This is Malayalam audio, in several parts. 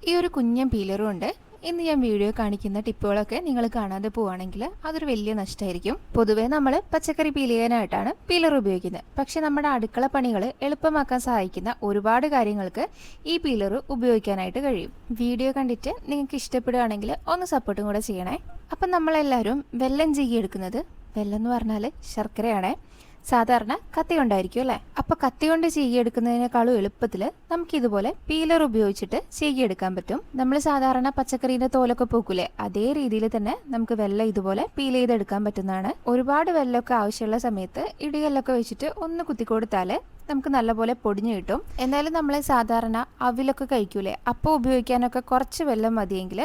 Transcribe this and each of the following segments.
ഈ ഒരു കുഞ്ഞൻ പീലറും ഉണ്ട്. ഇന്ന് ഞാൻ വീഡിയോ കാണിക്കുന്ന ടിപ്പുകളൊക്കെ നിങ്ങൾ കാണാതെ പോവുകയാണെങ്കിൽ അതൊരു വലിയ നഷ്ടമായിരിക്കും. പൊതുവേ നമ്മൾ പച്ചക്കറി പീൽ ചെയ്യാനായിട്ടാണ് പീലർ ഉപയോഗിക്കുന്നത്. പക്ഷെ നമ്മുടെ അടുക്കള പണികൾ എളുപ്പമാക്കാൻ സഹായിക്കുന്ന ഒരുപാട് കാര്യങ്ങൾക്ക് ഈ പീലർ ഉപയോഗിക്കാനായിട്ട് കഴിയും. വീഡിയോ കണ്ടിട്ട് നിങ്ങൾക്ക് ഇഷ്ടപ്പെടുകയാണെങ്കിൽ ഒന്ന് സപ്പോർട്ടും കൂടെ ചെയ്യണേ. അപ്പം നമ്മളെല്ലാവരും വെല്ലം എടുക്കുന്നത്, വെല്ലം എന്ന് പറഞ്ഞാൽ ശർക്കരയാണേ. സാധാരണ കത്തി കൊണ്ടായിരിക്കും അല്ലേ. അപ്പോൾ കത്തി കൊണ്ട് ചീകിയെടുക്കുന്നതിനേക്കാളും എളുപ്പത്തിൽ നമുക്കിതുപോലെ പീലർ ഉപയോഗിച്ചിട്ട് ചീകിയെടുക്കാൻ പറ്റും. നമ്മൾ സാധാരണ പച്ചക്കറീൻ്റെ തോലൊക്കെ പോക്കൂലേ, അതേ രീതിയിൽ തന്നെ നമുക്ക് വെല്ലം ഇതുപോലെ പീൽ ചെയ്തെടുക്കാൻ പറ്റുന്നതാണ്. ഒരുപാട് വെല്ലമൊക്കെ ആവശ്യമുള്ള സമയത്ത് ഇടികല്ലൊക്കെ വെച്ചിട്ട് ഒന്ന് കുത്തി കൊടുത്താൽ നമുക്ക് നല്ലപോലെ പൊടിഞ്ഞു കിട്ടും. എന്നാലും നമ്മൾ സാധാരണ അവിലൊക്കെ കഴിക്കൂലേ, അപ്പോൾ ഉപയോഗിക്കാനൊക്കെ കുറച്ച് വെല്ലം മതിയെങ്കിൽ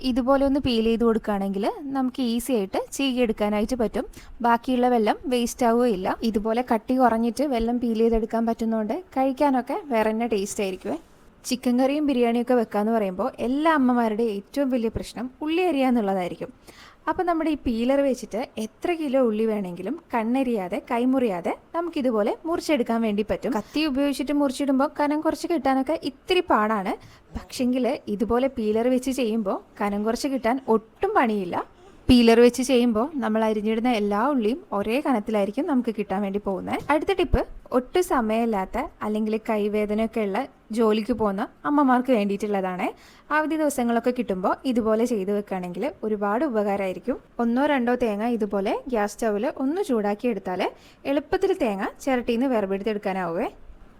ഇതുപോലെ ഒന്ന് പീൽ ചെയ്ത് കൊടുക്കുകയാണെങ്കിൽ നമുക്ക് ഈസി ആയിട്ട് ചീകിയെടുക്കാനായിട്ട് പറ്റും. ബാക്കിയുള്ള വെല്ലം വേസ്റ്റ് ആവുകയില്ല. ഇതുപോലെ കട്ടി കുറഞ്ഞിട്ട് വെല്ലം പീൽ ചെയ്തെടുക്കാൻ പറ്റുന്നതുകൊണ്ട് കഴിക്കാനൊക്കെ വേറെ തന്നെ ടേസ്റ്റ് ആയിരിക്കുമേ. ചിക്കൻ കറിയും ബിരിയാണിയൊക്കെ വെക്കാന്ന് പറയുമ്പോൾ എല്ലാ അമ്മമാരുടെയും ഏറ്റവും വലിയ പ്രശ്നം ഉള്ളി അരിയാന്നുള്ളതായിരിക്കും. അപ്പോൾ നമ്മുടെ ഈ പീലർ വെച്ചിട്ട് എത്ര കിലോ ഉള്ളി വേണമെങ്കിലും കണ്ണെരിയാതെ കൈമുറിയാതെ നമുക്കിതുപോലെ മുറിച്ചെടുക്കാൻ വേണ്ടി പറ്റും. കത്തി ഉപയോഗിച്ചിട്ട് മുറിച്ചിടുമ്പോൾ കനം കുറച്ച് കിട്ടാനൊക്കെ ഇത്തിരി പാടാണ്. പക്ഷെങ്കിൽ ഇതുപോലെ പീലർ വെച്ച് ചെയ്യുമ്പോൾ കനം കുറച്ച് കിട്ടാൻ ഒട്ടും പണിയില്ല. പീലർ വെച്ച് ചെയ്യുമ്പോൾ നമ്മൾ അരിഞ്ഞിടുന്ന എല്ലാ ഉള്ളിയും ഒരേ കനത്തിലായിരിക്കും നമുക്ക് കിട്ടാൻ വേണ്ടി പോകുന്നത്. അടുത്ത ടിപ്പ്, ഒട്ടും സമയമില്ലാത്ത അല്ലെങ്കിൽ കൈവേദനയൊക്കെ ഉള്ള ജോലിക്ക് പോകുന്ന അമ്മമാർക്ക് വേണ്ടിയിട്ടുള്ളതാണ്. അവധി ദിവസങ്ങളൊക്കെ കിട്ടുമ്പോൾ ഇതുപോലെ ചെയ്ത് വെക്കുകയാണെങ്കിൽ ഒരുപാട് ഉപകാരമായിരിക്കും. 1-2 തേങ്ങ ഇതുപോലെ ഗ്യാസ് സ്റ്റൗവിൽ ഒന്ന് ചൂടാക്കി എടുത്താൽ എളുപ്പത്തിൽ തേങ്ങ ചിരട്ടിയിൽ നിന്ന് വേർപെടുത്തെടുക്കാനാവേ.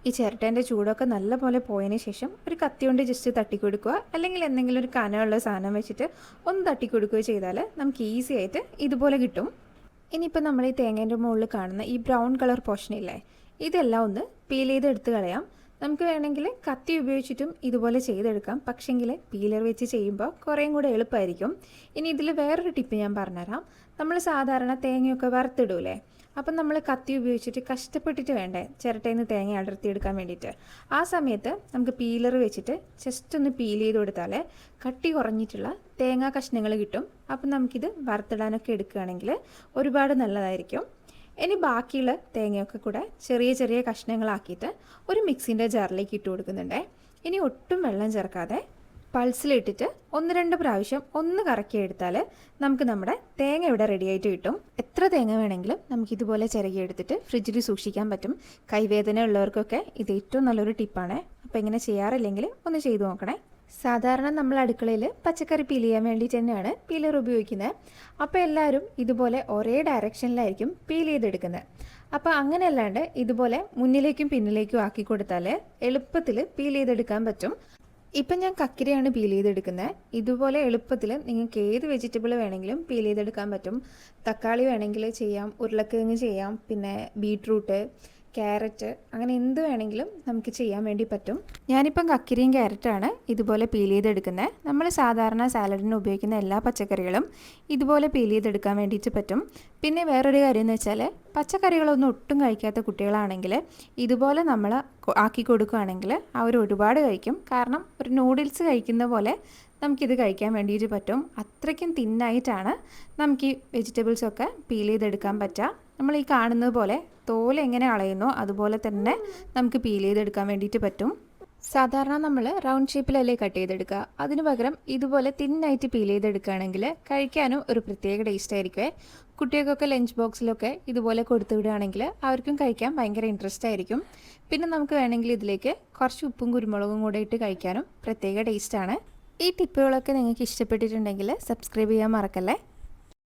ഈ ചിരട്ടേൻ്റെ ചൂടൊക്കെ നല്ലപോലെ പോയതിന് ശേഷം ഒരു കത്തി കൊണ്ട് ജസ്റ്റ് തട്ടിക്കൊടുക്കുക, അല്ലെങ്കിൽ എന്തെങ്കിലും ഒരു കനമുള്ള സാധനം വെച്ചിട്ട് ഒന്ന് തട്ടിക്കൊടുക്കുകയോ ചെയ്താൽ നമുക്ക് ഈസി ആയിട്ട് ഇതുപോലെ കിട്ടും. ഇനിയിപ്പോൾ നമ്മൾ ഈ തേങ്ങേൻ്റെ മുകളിൽ കാണുന്ന ഈ ബ്രൗൺ കളർ പോർഷനില്ലേ, ഇതെല്ലാം ഒന്ന് പീൽ ചെയ്ത് എടുത്ത് കളയാം. നമുക്ക് വേണമെങ്കിൽ കത്തി ഉപയോഗിച്ചിട്ടും ഇതുപോലെ ചെയ്തെടുക്കാം. പക്ഷെങ്കിൽ പീലർ വെച്ച് ചെയ്യുമ്പോൾ കുറേയും കൂടെ എളുപ്പമായിരിക്കും. ഇനി ഇതിൽ വേറൊരു ടിപ്പ് ഞാൻ പറഞ്ഞുതരാം. നമ്മൾ സാധാരണ തേങ്ങയൊക്കെ വറുത്തിടൂലേ, അപ്പം നമ്മൾ കത്തി ഉപയോഗിച്ചിട്ട് കഷ്ടപ്പെട്ടിട്ട് വേണ്ടേ ചിരട്ടയിൽ നിന്ന് തേങ്ങ അടർത്തിയെടുക്കാൻ വേണ്ടിയിട്ട്. ആ സമയത്ത് നമുക്ക് പീലർ വെച്ചിട്ട് ജസ്റ്റ് ഒന്ന് പീൽ ചെയ്ത് കൊടുത്താൽ കട്ടി കുറഞ്ഞിട്ടുള്ള തേങ്ങാ കഷ്ണങ്ങൾ കിട്ടും. അപ്പം നമുക്കിത് വറുത്തിടാനൊക്കെ എടുക്കുകയാണെങ്കിൽ ഒരുപാട് നല്ലതായിരിക്കും. ഇനി ബാക്കിയുള്ള തേങ്ങയൊക്കെ കൂടെ ചെറിയ ചെറിയ കഷ്ണങ്ങളാക്കിയിട്ട് ഒരു മിക്സിൻ്റെ ജാറിലേക്ക് ഇട്ട് കൊടുക്കുന്നുണ്ട്. ഇനി ഒട്ടും വെള്ളം ചേർക്കാതെ പൾസിലിട്ടിട്ട് 1-2 പ്രാവശ്യം ഒന്ന് കറക്കി എടുത്താൽ നമുക്ക് നമ്മുടെ തേങ്ങ ഇവിടെ റെഡി ആയിട്ട് കിട്ടും. എത്ര തേങ്ങ വേണമെങ്കിലും നമുക്കിതുപോലെ ചിരകിയെടുത്തിട്ട് ഫ്രിഡ്ജിൽ സൂക്ഷിക്കാൻ പറ്റും. കൈവേദന ഉള്ളവർക്കൊക്കെ ഇത് ഏറ്റവും നല്ലൊരു ടിപ്പാണ്. അപ്പോൾ ഇങ്ങനെ ചെയ്യാറില്ലെങ്കിൽ ഒന്ന് ചെയ്തു നോക്കണേ. സാധാരണ നമ്മൾ അടുക്കളയിൽ പച്ചക്കറി പീൽ ചെയ്യാൻ വേണ്ടിയിട്ട് തന്നെയാണ് പീലർ ഉപയോഗിക്കുന്നത്. അപ്പോൾ എല്ലാവരും ഇതുപോലെ ഒരേ ഡയറക്ഷനിലായിരിക്കും പീൽ ചെയ്തെടുക്കുന്നത്. അപ്പോൾ അങ്ങനെ അല്ലാണ്ട് ഇതുപോലെ മുന്നിലേക്കും പിന്നിലേക്കും ആക്കി കൊടുത്താൽ എളുപ്പത്തിൽ പീൽ ചെയ്തെടുക്കാൻ പറ്റും. ഇപ്പം ഞാൻ കക്കിരിയാണ് പീൽ ചെയ്തെടുക്കുന്നത്. ഇതുപോലെ എളുപ്പത്തിൽ നിങ്ങൾക്ക് ഏത് വെജിറ്റബിൾ വേണമെങ്കിലും പീൽ ചെയ്തെടുക്കാൻ പറ്റും. തക്കാളി വേണമെങ്കിൽ ചെയ്യാം, ഉരുളക്കിഴങ്ങ് ചെയ്യാം, പിന്നെ ബീട്രൂട്ട്, ക്യാരറ്റ്, അങ്ങനെ എന്ത് വേണമെങ്കിലും നമുക്ക് ചെയ്യാൻ വേണ്ടി പറ്റും. ഞാനിപ്പം കക്കിരിയും ക്യാരറ്റാണ് ഇതുപോലെ പീൽ ചെയ്തെടുക്കുന്നത്. നമ്മൾ സാധാരണ സാലഡിന് ഉപയോഗിക്കുന്ന എല്ലാ പച്ചക്കറികളും ഇതുപോലെ പീൽ ചെയ്തെടുക്കാൻ വേണ്ടിയിട്ട് പറ്റും. പിന്നെ വേറൊരു കാര്യം എന്ന് വെച്ചാൽ പച്ചക്കറികളൊന്നും ഒട്ടും കഴിക്കാത്ത കുട്ടികളാണെങ്കിൽ ഇതുപോലെ നമ്മൾ ആക്കി കൊടുക്കുകയാണെങ്കിൽ അവർ ഒരുപാട് കഴിക്കും. കാരണം ഒരു നൂഡിൽസ് കഴിക്കുന്ന പോലെ നമുക്കിത് കഴിക്കാൻ വേണ്ടിയിട്ട് പറ്റും. അത്രയ്ക്കും തിന്നായിട്ടാണ് നമുക്ക് ഈ വെജിറ്റബിൾസൊക്കെ പീൽ ചെയ്തെടുക്കാൻ പറ്റുക. നമ്മൾ ഈ കാണുന്നത് പോലെ തോല് എങ്ങനെ കളയുന്നോ അതുപോലെ തന്നെ നമുക്ക് പീൽ ചെയ്തെടുക്കാൻ വേണ്ടിയിട്ട് പറ്റും. സാധാരണ നമ്മൾ റൗണ്ട് ഷേപ്പിലല്ലേ കട്ട് ചെയ്തെടുക്കുക, അതിന് പകരം ഇതുപോലെ തിന്നായിട്ട് പീൽ ചെയ്തെടുക്കുകയാണെങ്കിൽ കഴിക്കാനും ഒരു പ്രത്യേക ടേസ്റ്റ് ആയിരിക്കുമേ. കുട്ടികൾക്കൊക്കെ ലഞ്ച് ബോക്സിലൊക്കെ ഇതുപോലെ കൊടുത്തു വിടുകയാണെങ്കിൽ അവർക്കും കഴിക്കാൻ ഭയങ്കര ഇൻട്രസ്റ്റ് ആയിരിക്കും. പിന്നെ നമുക്ക് വേണമെങ്കിൽ ഇതിലേക്ക് കുറച്ച് ഉപ്പും കുരുമുളകും കൂടെ ഇട്ട് കഴിക്കാനും പ്രത്യേക ടേസ്റ്റാണ്. ഈ ടിപ്പുകളൊക്കെ നിങ്ങൾക്ക് ഇഷ്ടപ്പെട്ടിട്ടുണ്ടെങ്കിൽ സബ്സ്ക്രൈബ് ചെയ്യാൻ മറക്കല്ലേ.